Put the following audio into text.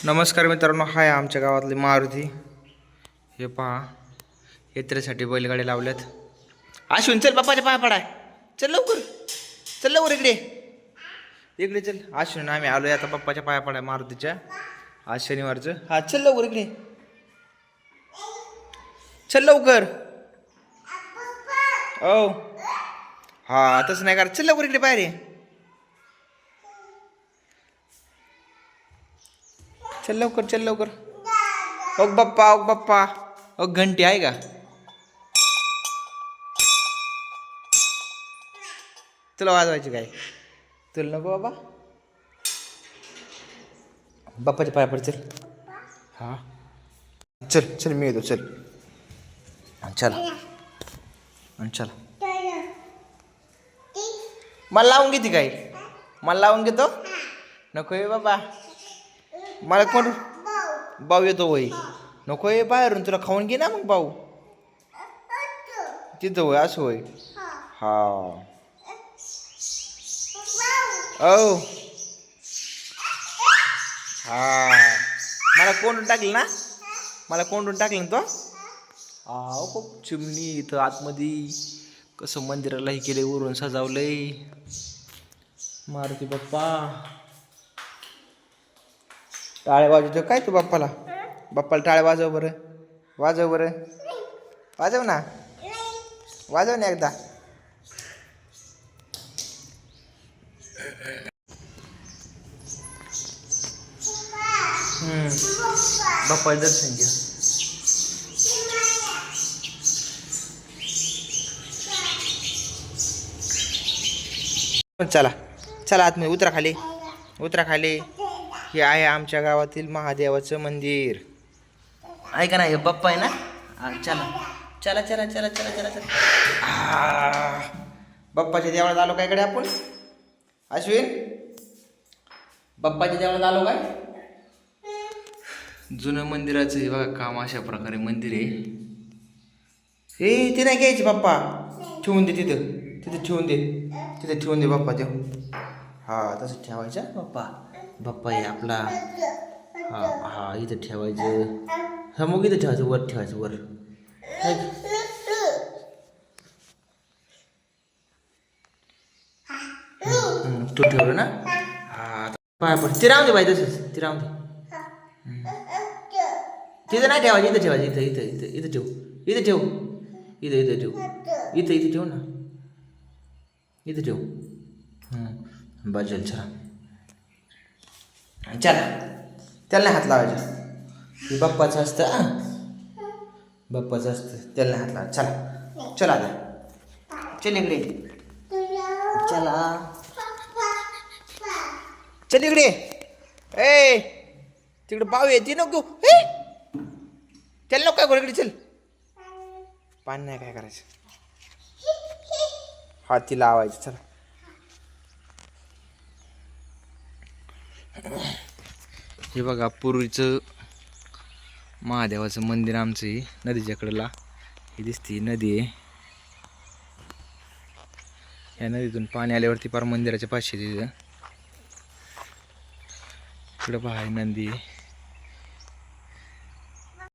नमस्कार मित्रांनो, हाय आमच्या गावातली मारुती. हे पहा, यात्रेसाठी बैलगाडी लावल्यात. अश्विन चल, बाप्पाच्या पाया पडाय. चल लवकर, चल लवकर इकडे इकडे चल. अश्विन आम्ही आलोय आता बाप्पाच्या पाया पडाय मारुतीच्या. आज शनिवारचं. हा चल लवकर इकडे, चल लवकर. ओ हा तसं नाही करा, चल लवकर इकडे बाहेर ये. चल लवकर, चल लवकर. ओग बाप्पा, ओग बाप्पा. ओग घंटी आहे का? तुला वाजवायची काय? तुला नको बाबा. बाप्पाच्या पाया पड चल. हा चल चल, मी येतो. चल चला चला. मला लावून घेते काय? मला लावून घेतो नको आहे बाबा. मला कोण भाऊ येतो वय नको आहे बाहेरून. तुला खाऊन घे ना मग भाऊ. तिथं वय असं वय. हा ओ हा मला कोंडून टाकलं ना, मला कोंडून टाकलं ना तो. खूप चिमणी इथं आतमध्ये. कसं मंदिरालाही केले, वरून सजावलंय. मारुती बाप्पा टाळे वाजवतो काय तू बाप्पाला? बाप्पाला टाळे वाजव बरं, वाजव बरं, वाजव ना, वाजव ना एकदा. बाप्पाला दर्शन घ्या. चला चला आतमध्ये उतरा खाली, उतरा खाली. हे आहे आमच्या गावातील महादेवाचं मंदिर. ऐका ना, हे बाप्पा आहे ना. चला चला चला चला चला चला चला. बाप्पाच्या देवळात आलो काय कडे आपण? अश्विन, बाप्पाच्या देवळात आलो काय? जुनं मंदिराचं हे बघा काम. अशा प्रकारे मंदिर आहे हे. ते नाही घ्यायचे बाप्पा, ठेवून दे तिथं, तिथं ठेवून दे, तिथं ठेवून दे बाप्पा देव. हा तसं ठेवायचं बाप्पा. बाप्पा आहे आपला. हा हा इथं ठेवायचं. हा मग इथं ठेवायचं, वर ठेवायचं वर. तू ठेवलं ना. हा पाय पड. ते राहून दे बाई तसंच, ते राहून दे. तिथं नाही ठेवायचं, इथं ठेवायचं. इथं इथं इथं इथं ठेव, इथं ठेव, इथं इथं ठेव, इथं इथं ठेव ना, इथं ठेव. बजल चला चला. त्याला नाही हात लावायचा. हे बाप्पाचं असतं, बाप्पाचं असतं, त्याला नाही हात लावायचं. चला चला आता, चल इकडे, चला चल इकडे. ए तिकडे बाव येते नको. त्याला नको काय करू, इकडे चल. पाणी नाही काय करायचं, हाती लावायचं. चला हे बघा पूर्वीचं महादेवाचं मंदिर आमचं. ही नदीच्या कडेला ही दिसती नदी आहे. या नदीतून पाणी आल्यावरती पार मंदिराच्या पाशी तिथं इकडं पहा नदी आहे.